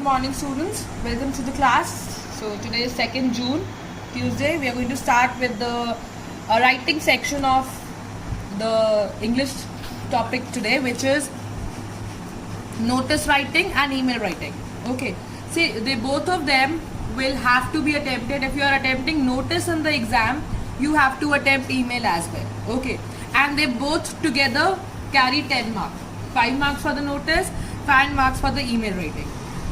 morning students, welcome to the class. So today is 2nd June, Tuesday. We are going to start with the writing section of the English topic today, which is notice writing and email writing. Okay, see, they both of them will have to be attempted. If you are attempting notice in the exam, you have to attempt email as well. Okay, and they both together carry 10 marks. 5 marks for the notice, 5 marks for the email writing,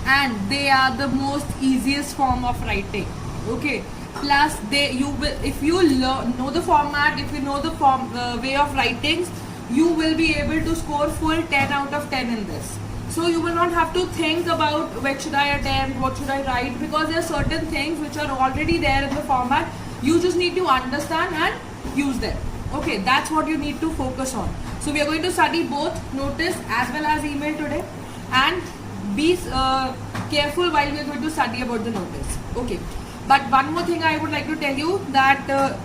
and they are the most easiest form of writing. Okay, plus you will, if you know the format, if you know the way of writing, you will be able to score full 10 out of 10 in this. So you will not have to think about what should I attempt, what should I write, because there are certain things which are already there in the format. You just need to understand and use them. Okay, that's what you need to focus on. So we are going to study both notice as well as email today, and be careful while we are going to study about the notice. Okay, but one more thing I would like to tell you, that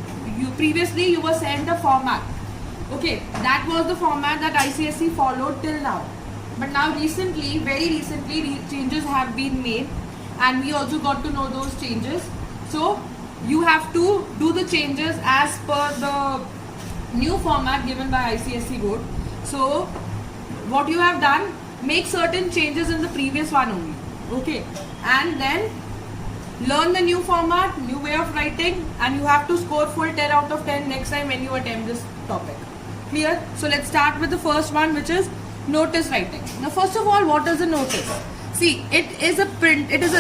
previously you were sent a format. Okay, that was the format that ICSE followed till now. But now recently, very recently, changes have been made, and we also got to know those changes. So you have to do the changes as per the new format given by ICSE board. So what you have done, make certain changes in the previous one only. Okay, and then learn the new format, new way of writing, and you have to score full 10 out of 10 next time when you attempt this topic. Clear? So let's start with the first one, which is notice writing. Now first of all, what is a notice? See, it is a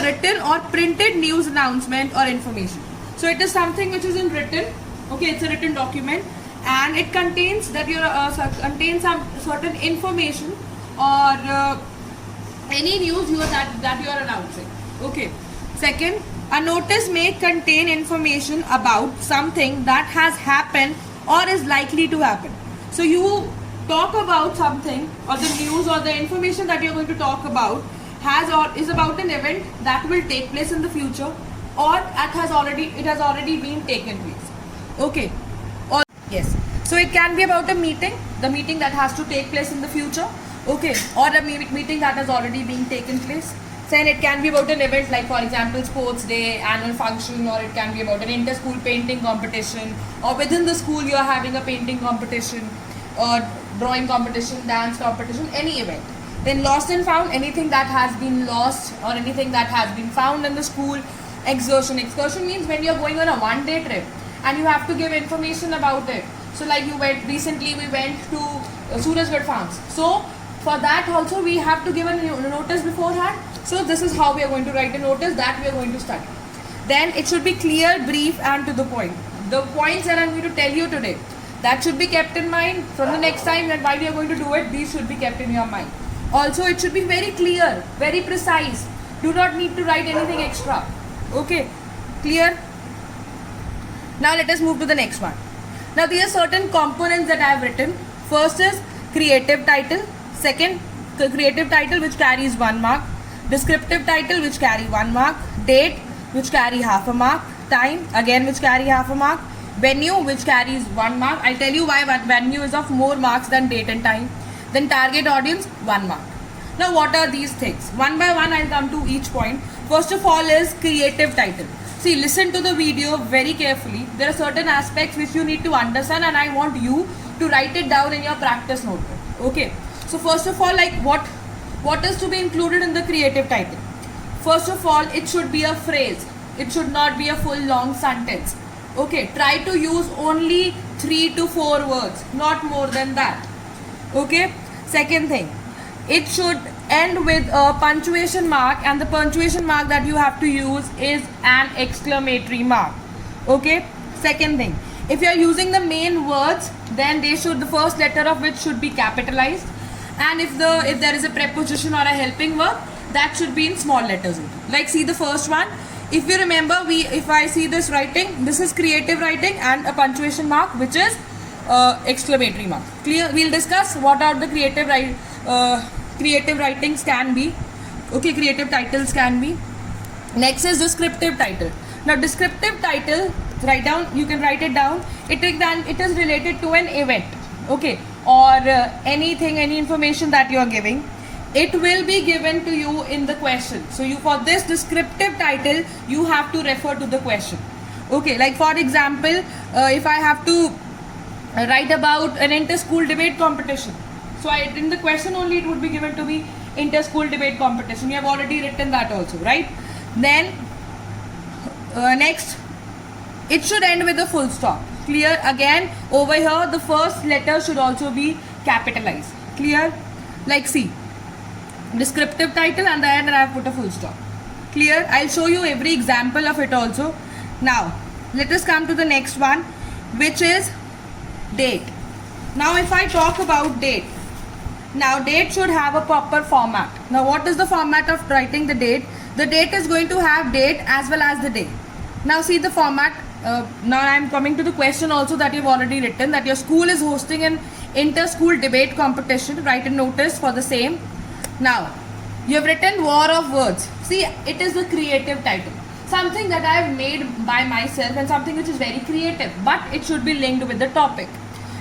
written or printed news announcement or information. So it is something which is in written. Okay, it's a written document, and it contains contains some certain information or any news that you are announcing. Okay. Second, a notice may contain information about something that has happened or is likely to happen. So you talk about something, or the news or the information that you are going to talk about is about an event that will take place in the future, or it has already been taken place. Okay. Or yes. So it can be about a meeting, the meeting that has to take place in the future. Okay. Or a meeting that has already been taken place. Then it can be about an event, like for example sports day, annual function, or it can be about an inter-school painting competition, or within the school you are having a painting competition or drawing competition, dance competition, any event. Then lost and found, anything that has been lost or anything that has been found in the school. Excursion means when you are going on a one-day trip and you have to give information about it. So like recently we went to Surajgarh Farms. So for that also we have to give a notice beforehand. So this is how we are going to write a notice that we are going to study. Then it should be clear, brief, and to the point. The points that I am going to tell you today, that should be kept in mind from the next time, that while you are going to do it, these should be kept in your mind. Also, it should be very clear, very precise. Do not need to write anything extra. Okay, clear? Now let us move to the next one. Now there are certain components that I have written. First is creative title. Second, the creative title which carries 1 mark. Descriptive title which carry 1 mark. Date which carry half a mark. Time again which carry half a mark. Venue which carries 1 mark. I'll tell you why venue is of more marks than date and time. Then target audience 1 mark. Now what are these things? One by one I'll come to each point. First of all is creative title. See, listen to the video very carefully. There are certain aspects which you need to understand, and I want you to write it down in your practice notebook. Okay. So first of all, like what is to be included in the creative title? First of all, it should be a phrase. It should not be a full long sentence. Okay. Try to use only 3 to 4 words, not more than that. Okay. Second thing, it should end with a punctuation mark, and the punctuation mark that you have to use is an exclamatory mark. Okay. Second thing, if you are using the main words, then the first letter of which should be capitalized, and if there is a preposition or a helping verb, that should be in small letters. Like see the first one. If you remember, if I see this writing, this is creative writing and a punctuation mark which is exclamatory mark. Clear? We'll discuss what are the creative writings can be. Okay, creative titles can be. Next is descriptive title. Now descriptive title, you can write it down. It is related to an event. Okay, or any information that you are giving. it will be given to you in the question. So you, for this descriptive title, you have to refer to the question. Okay, like for example, if I have to write about an inter-school debate competition, so in the question only it would be given to me inter-school debate competition. You have already written that also, right? Then next, it should end with a full stop. Clear? Again, over here the first letter should also be capitalized. Clear? Like see, descriptive title and the end I have put a full stop. Clear? I'll show you every example of it also. Now let us come to the next one, which is date. Now if I talk about date, now date should have a proper format. Now what is the format of writing the date? The date is going to have date as well as the day. Now see the format. Now I am coming to the question also that you've already written, that your school is hosting an inter-school debate competition. Write a notice for the same. Now you have written war of words. See, it is the creative title, something that I have made by myself and something which is very creative, but it should be linked with the topic.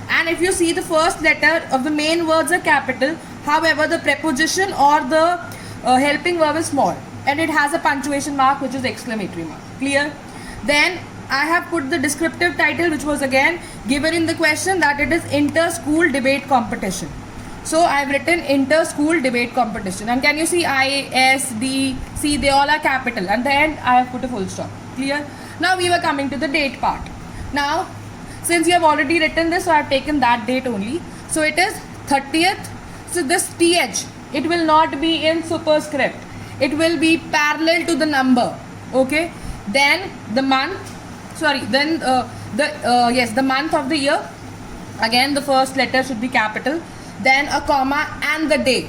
And if you see, the first letter of the main words are capital, however the preposition or the helping verb is small, and it has a punctuation mark which is exclamatory mark. Clear? Then I have put the descriptive title, which was again given in the question, that it is inter-school debate competition. So I have written inter-school debate competition, and can you see I, S, D, C, they all are capital, and the end I have put a full stop. Clear? Now we were coming to the date part. Now since you have already written this, so I have taken that date only. So it is 30th. So this TH, it will not be in superscript, it will be parallel to the number. Okay, then the month, sorry, then the month of the year, again the first letter should be capital, then a comma and the day,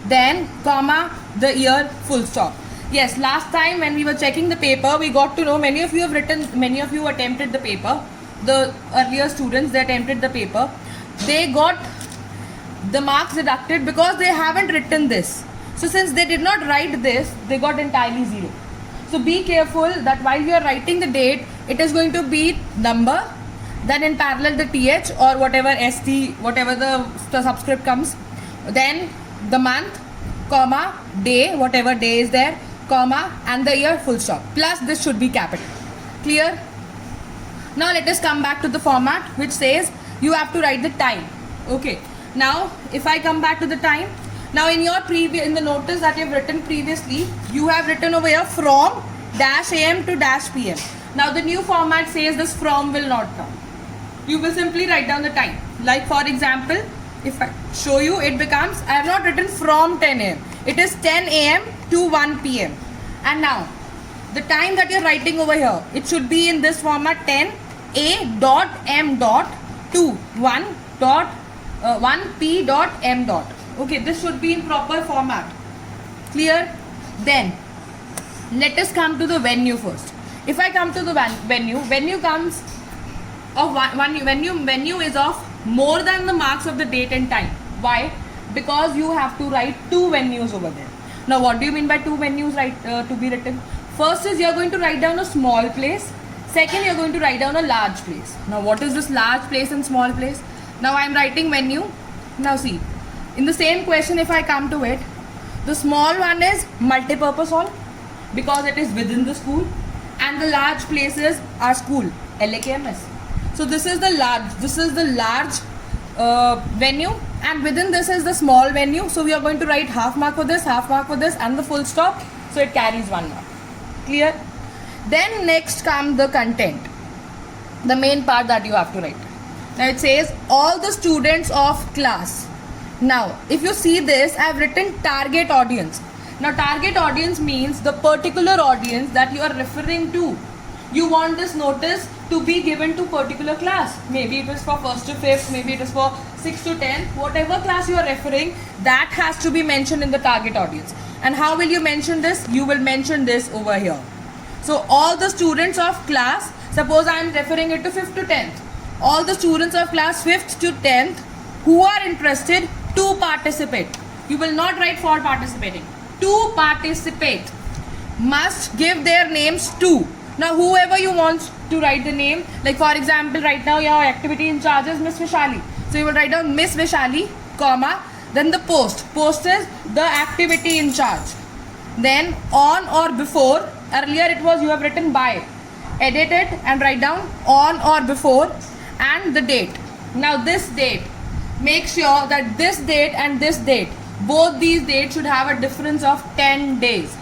then comma the year, full stop. Yes, last time when we were checking the paper, we got to know many of you have written, many of you attempted the paper. The earlier students, they attempted the paper, they got the marks deducted because they haven't written this. So since they did not write this, they got entirely 0. So be careful that while you are writing the date, it is going to be number, then in parallel the TH or whatever ST, whatever the subscript comes, then the month, comma, day, whatever day is there, comma, and the year, full stop. Plus this should be capital. Clear? Now let us come back to the format, which says you have to write the time. Okay. Now if I come back to the time, now in your in the notice that you have written previously, you have written over here from dash AM to dash PM. Now the new format says this from will not come. You will simply write down the time. Like for example, if I show you, it becomes, I have not written from 10 AM. It is 10 AM to 1 PM. And now the time that you're writing over here, it should be in this format, 10 A dot M dot to 1 dot 1 P dot M dot. Okay, this should be in proper format. Clear? Then let us come to the venue first. If I come to the venue comes of venue is of more than the marks of the date and time. Why? Because you have to write 2 venues over there. Now what do you mean by 2 venues to be written? First is you are going to write down a small place. Second, you are going to write down a large place. Now what is this large place and small place? Now I am writing venue. Now see, in the same question, if I come to it, the small one is multi-purpose hall because it is within the school, and the large places are school, LAKMS. So this is the large venue, and within this is the small venue. So we are going to write half mark for this, and the full stop. So it carries 1 mark. Clear? Then next comes the content, the main part that you have to write. Now it says all the students of class. Now if you see this, I have written target audience. Now target audience means the particular audience that you are referring to. You want this notice to be given to particular class. Maybe it is for 1st to 5th, maybe it is for 6th to 10th. Whatever class you are referring, that has to be mentioned in the target audience. And how will you mention this? You will mention this over here. So all the students of class, suppose I am referring it to 5th to 10th. All the students of class 5th to 10th who are interested to participate. You will not write for participating. To participate must give their names to. Now whoever you want to write the name, like for example right now your activity in charge is Miss Vishali. So you will write down Miss Vishali, comma, Then the post. Post is the activity in charge. Then on or before. Earlier it was you have written by. Edit it and write down on or before and the date. Now this date. Make sure that this date and this date, both these dates should have a difference of 10 days.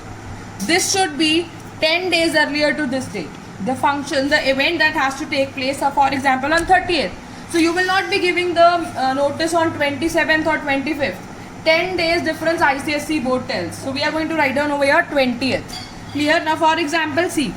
This should be 10 days earlier to this date. The function, the event that has to take place, for example, on 30th. So you will not be giving the notice on 27th or 25th. 10 days difference ICSE board tells. So we are going to write down over here 20th. Clear? Now for example, see.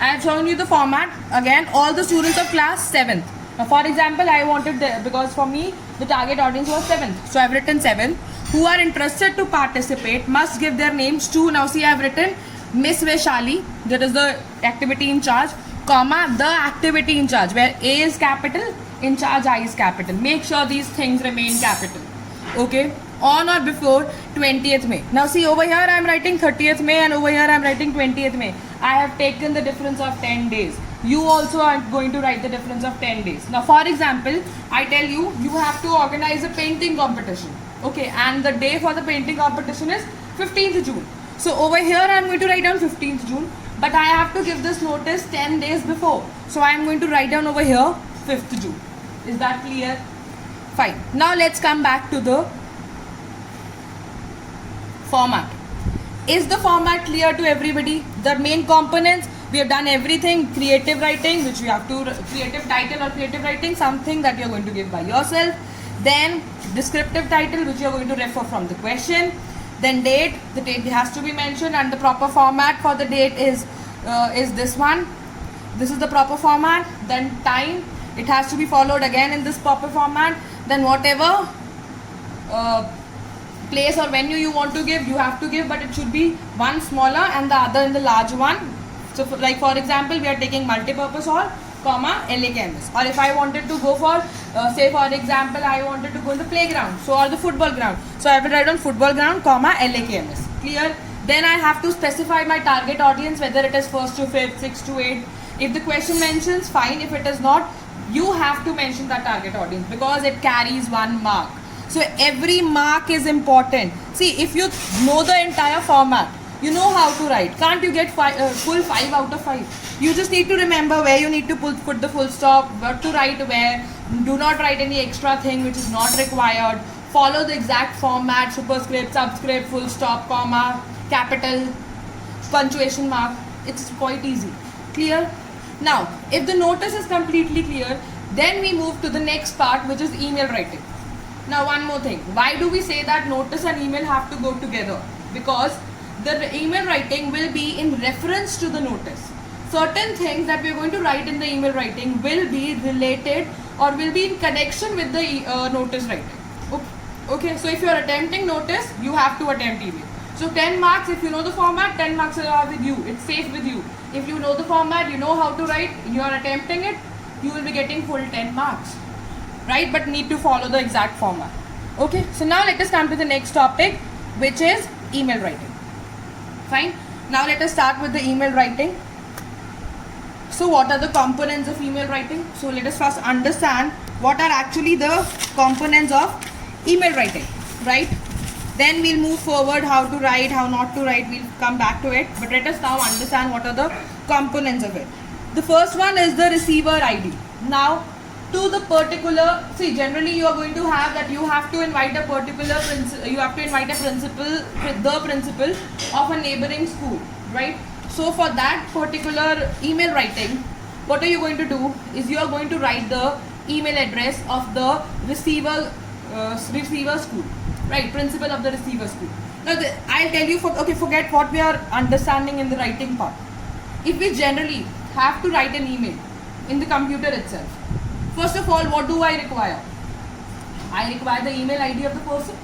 I have shown you the format. Again, all the students of class 7th. Now for example, I wanted, because for me, the target audience was 7th. So I have written 7th. Who are interested to participate must give their names to, now see I have written Miss Vaishali, that is the activity in charge, comma, the activity in charge, where A is capital, in charge I is capital. Make sure these things remain capital. Okay, on or before 20th May. Now see over here I am writing 30th May and over here I am writing 20th May. I have taken the difference of 10 days. You also are going to write the difference of 10 days. Now for example, I tell you, you have to organize a painting competition. Okay, and the day for the painting competition is 15th June. So over here I am going to write down 15th June, but I have to give this notice 10 days before. So I am going to write down over here 5th June. Is that clear? Fine. Now let's come back to the format. Is the format clear to everybody? The main components, we have done everything. Creative writing, which we have to, creative title or creative writing, something that you are going to give by yourself. Then descriptive title, which you are going to refer from the question. Then date, the date has to be mentioned, and the proper format for the date is this one. This is the proper format. Then time, it has to be followed again in this proper format. Then whatever place or venue you want to give, you have to give, but it should be one smaller and the other in the large one. So like for example, we are taking multi-purpose hall, comma, LAKMS. Or if I wanted to go for, say for example, I wanted to go in the playground, so or the football ground. So I will write on football ground, comma, LAKMS. Clear? Then I have to specify my target audience, whether it is 1st to 5th, 6th to 8th. If the question mentions, fine. If it is not, you have to mention that target audience because it carries 1 mark. So every mark is important. See, if you know the entire format, you know how to write. Can't you get full 5 out of 5? You just need to remember where you need to put the full stop, what to write where. Do not write any extra thing which is not required. Follow the exact format, superscript, subscript, full stop, comma, capital, punctuation mark. It's quite easy. Clear? Now, if the notice is completely clear, then we move to the next part, which is email writing. Now, one more thing. Why do we say that notice and email have to go together? Because the email writing will be in reference to the notice. Certain things that we are going to write in the email writing will be related or will be in connection with the notice writing. Okay, so if you are attempting notice, you have to attempt email. So 10 marks, if you know the format, 10 marks are with you. It's safe with you. If you know the format, you know how to write, you are attempting it, you will be getting full 10 marks. Right? But need to follow the exact format. Okay, so now let us come to the next topic, which is email writing. Fine. Now let us start with the email writing. So what are the components of email writing? So let us first understand what are actually the components of email writing. Right? Then we'll move forward how to write, how not to write. We'll come back to it. But let us now understand what are the components of it. The first one is the receiver ID. Now, to the particular, see, generally you are going to have that you have to invite a particular principal, the principal of a neighboring school, right? So for that particular email writing, what are you going to do is you are going to write the email address of the receiver school, right? Principal of the receiver school. Now I'll tell you, forget what we are understanding in the writing part. If we generally have to write an email in the computer itself, first of all, what do I require? I require the email ID of the person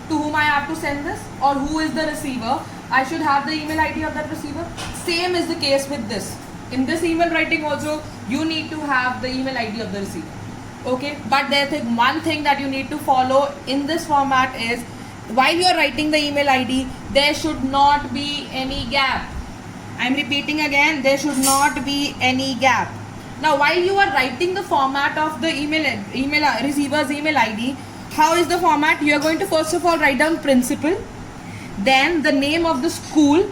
to whom I have to send this, or who is the receiver. I should have the email ID of that receiver. Same is the case with this. In this email writing also, you need to have the email ID of the receiver. Okay, but there's one thing that you need to follow in this format is, while you are writing the email ID, there should not be any gap. I'm repeating again, there should not be any gap. Now, while you are writing the format of the receiver's email ID, How is the format? You are going to first of all write down principal, then the name of the school,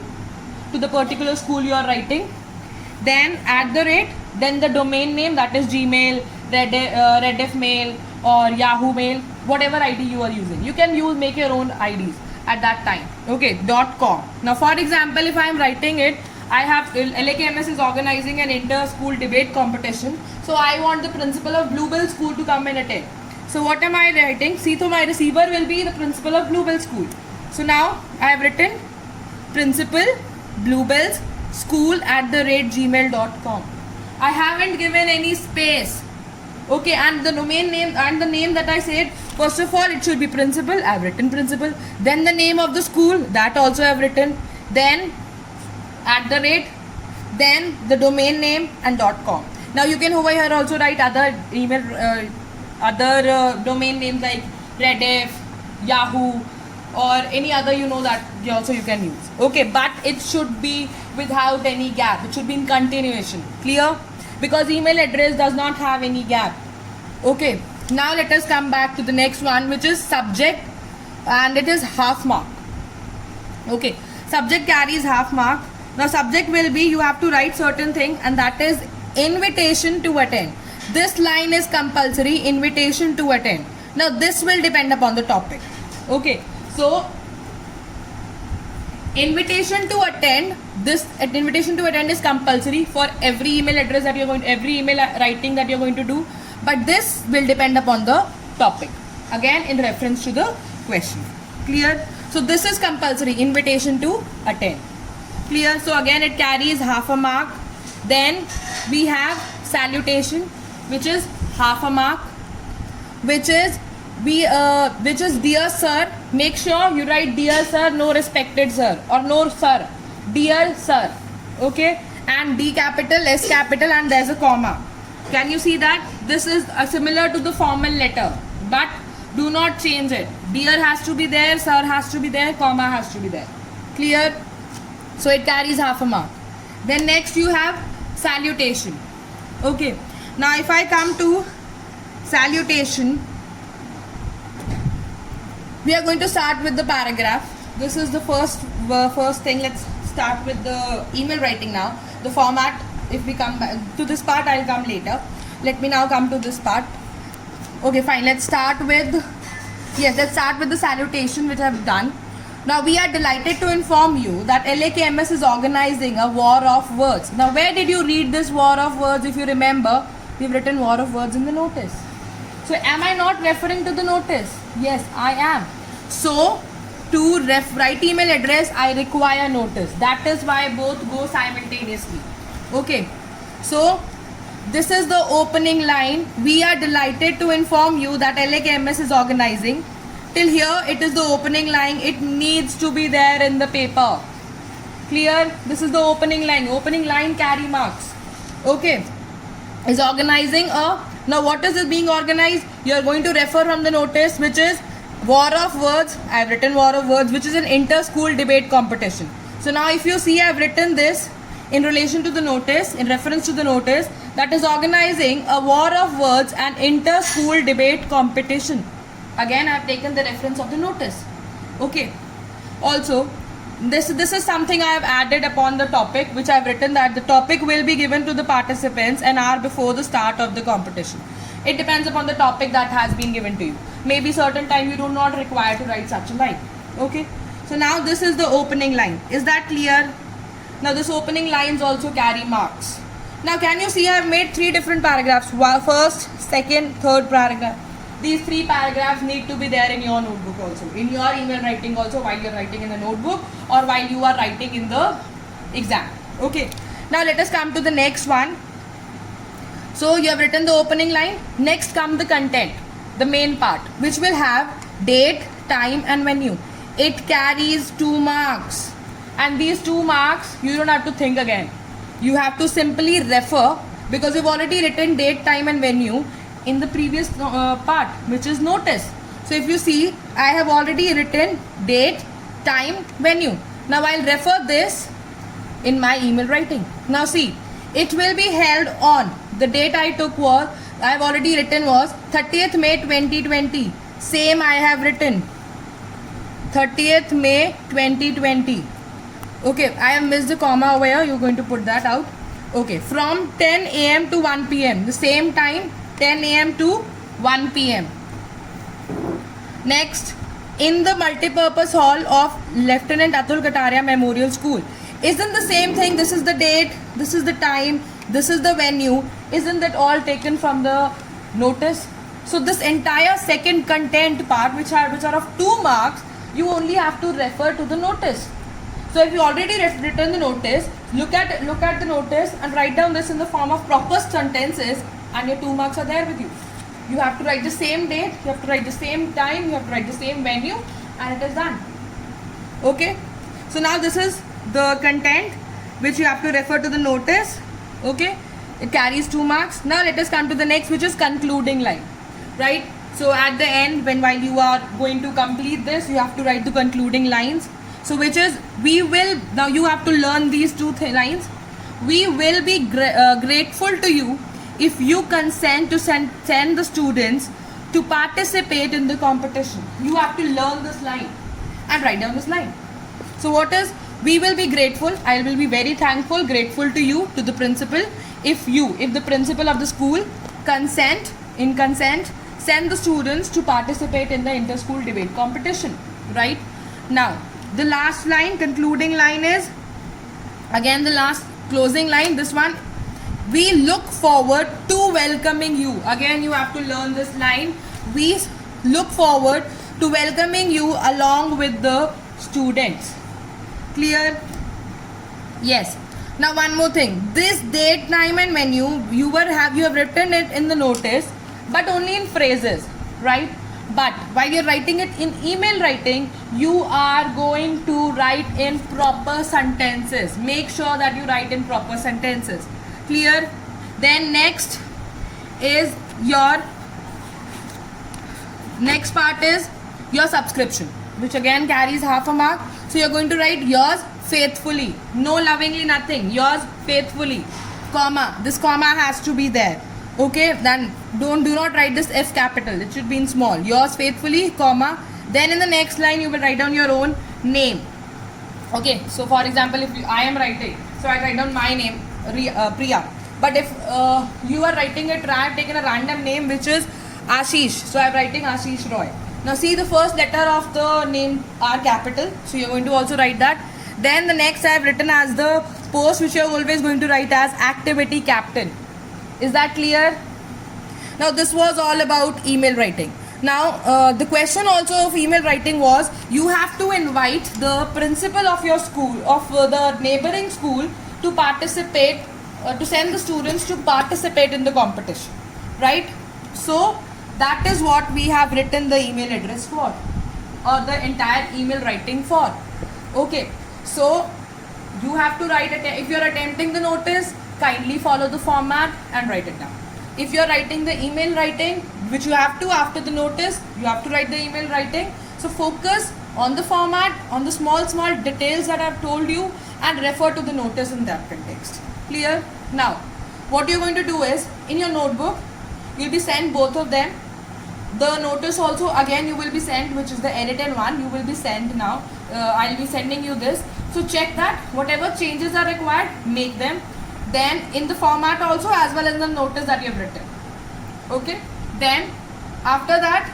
to the particular school you are writing, then @, then the domain name, that is Gmail, Rediff Mail or Yahoo Mail, whatever ID you are using. You can make your own IDs at that time. Okay, .com. Now for example, if I am writing it, I have LAKMS is organizing an inter-school debate competition. So I want the principal of Bluebell School to come and attend. So what am I writing? See, so my receiver will be the principal of Bluebell School. So now I have written principal Bluebell's school @gmail.com. I haven't given any space. Okay, and the domain name and the name that I said, first of all it should be principal. I have written principal. Then the name of the school, that also I have written. Then @, then the domain name and .com. Now you can over here also write other email, domain names like Rediff, Yahoo, or any other that you can use. Okay, but it should be without any gap. It should be in continuation. Clear? Because email address does not have any gap. Okay, now let us come back to the next one, which is subject, and it is half mark. Okay, subject carries half mark. Now subject will be, you have to write certain thing, and that is invitation to attend. This line is compulsory, invitation to attend. Now this will depend upon the topic. Okay, so invitation to attend, this invitation to attend is compulsory for every email address that every email writing that you're going to do, but this will depend upon the topic, again in reference to the question. Clear? So this is compulsory, invitation to attend. Clear? So again it carries half a mark. Then we have salutation, which is half a mark, which is dear sir. Make sure you write dear sir, no respected sir, or no sir, dear sir. Okay, and D capital, S capital, and there's a comma. Can you see that? This is similar to the formal letter, but do not change it. Dear has to be there, sir has to be there, comma has to be there. Clear? So it carries half a mark. Then next you have salutation. Okay, now if I come to salutation, we are going to start with the paragraph. This is the first thing. Let's start with the email writing now. The format, if we come back to this part, I'll come later. Let me now come to this part. Okay, fine. Let's start with the salutation, which I've done. Now we are delighted to inform you that LAKMS is organizing a war of words. Now where did you read this war of words? If you remember, we've written war of words in the notice. So am I not referring to the notice? Yes, I am. So to write email address, I require notice. That is why both go simultaneously. Okay, so this is the opening line. We are delighted to inform you that LAKMS is organizing. Till here it is the opening line. It needs to be there in the paper. Clear? This is the opening line. Opening line carry marks. Okay, is organizing a. Now what is it being organized? You are going to refer from the notice, which is war of words. I have written war of words, which is an inter-school debate competition. So now if you see, I have written this in relation to the notice, in reference to the notice, that is organizing a war of words and inter-school debate competition. Again, I have taken the reference of the notice. Okay. Also, this is something I have added upon the topic, which I have written that the topic will be given to the participants an hour before the start of the competition. It depends upon the topic that has been given to you. Maybe certain time you do not require to write such a line. Okay. So now this is the opening line. Is that clear? Now this opening lines also carry marks. Now can you see I have made 3 different paragraphs. First, second, third paragraph. These 3 paragraphs need to be there in your notebook also, in your email writing also, while you are writing in the notebook or while you are writing in the exam. Okay. Now let us come to the next one. So you have written the opening line. Next come the content, the main part, which will have date, time and venue. It carries 2 marks. And these 2 marks, you don't have to think again. You have to simply refer, because you've already written date, time and venue in the previous part, which is notice. So if you see, I have already written date, time, venue. Now I'll refer this in my email writing. Now see, it will be held on, the date I took was, I have already written was 30th May 2020, Same I have written 30th May 2020. Okay, I have missed the comma over here. You're going to put that out. Okay, from 10 a.m. to 1 p.m. The same time, 10 a.m. to 1 p.m. Next, in the multipurpose hall of Lieutenant Atul Kataria Memorial School. Isn't the same thing? This is the date, this is the time, this is the venue. Isn't that all taken from the notice? So this entire second content part, which are of 2 marks, you only have to refer to the notice. So if you already written the notice, look at the notice and write down this in the form of proper sentences, and your 2 marks are there with you. You have to write the same date, you have to write the same time, you have to write the same venue, and it is done. Okay. So now this is the content which you have to refer to the notice. Okay. It carries 2 marks. Now let us come to the next, which is concluding line. Right. So at the end, while you are going to complete this, you have to write the concluding lines. So which is, now you have to learn these 2 lines. We will be grateful to you if you consent to send the students to participate in the competition. You have to learn this line and write down this line. So what is, we will be grateful, I will be very thankful, grateful to you, to the principal, if the principal of the school consent, send the students to participate in the inter-school debate competition. Right? Now, the last line, concluding line is, again the last closing line, this one, we look forward to welcoming you. Again you have to learn this line. We look forward to welcoming you along with the students. Clear? Yes. Now one more thing. This date, time and venue, you have written it in the notice, but only in phrases, right? But while you're writing it in email writing, you are going to write in proper sentences. Make sure that you write in proper sentences. Clear? Then next part is your subscription, which again carries half a mark. So you're going to write yours faithfully. No lovingly, nothing. Yours faithfully. Comma. This comma has to be there. Okay, then do not write this F capital. It should be in small. Yours faithfully, comma. Then in the next line you will write down your own name. Okay, so for example, if I am writing, so I write down my name, Priya. But if you are writing it, I have taken a random name which is Ashish. So I am writing Ashish Roy. Now see, the first letter of the name are capital. So you are going to also write that. Then the next I have written as the post, which you are always going to write as activity captain. Is that clear? Now this was all about email writing. Now the question also of email writing was, you have to invite the principal of your school, of the neighboring school, to participate, to send the students to participate in the competition. Right? So that is what we have written the email address for, or the entire email writing for. Okay. So you have to write it. If you are attempting the notice, kindly follow the format and write it down. If you are writing the email writing, which you have to after the notice, you have to write the email writing. So focus on the format, on the small details that I have told you, and refer to the notice in that context. Clear? Now, what you are going to do is, in your notebook, you will be sent both of them. The notice also, again you will be sent, which is the edited one, you will be sent now. I will be sending you this. So check that, whatever changes are required, make them. Then in the format also, as well as the notice that you have written. Okay. Then after that,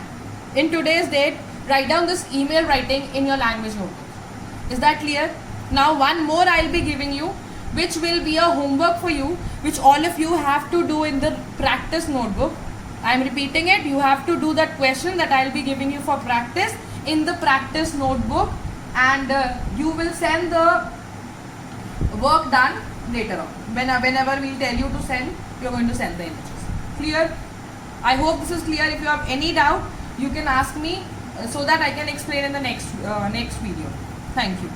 in today's date, write down this email writing in your language notebook. Is that clear? Now one more I will be giving you, which will be a homework for you, which all of you have to do in the practice notebook. I am repeating it. You have to do that question that I will be giving you for practice in the practice notebook, and you will send the work done later on. Whenever we tell you to send, you are going to send the images. Clear? I hope this is clear. If you have any doubt, you can ask me so that I can explain in the next video. Thank you.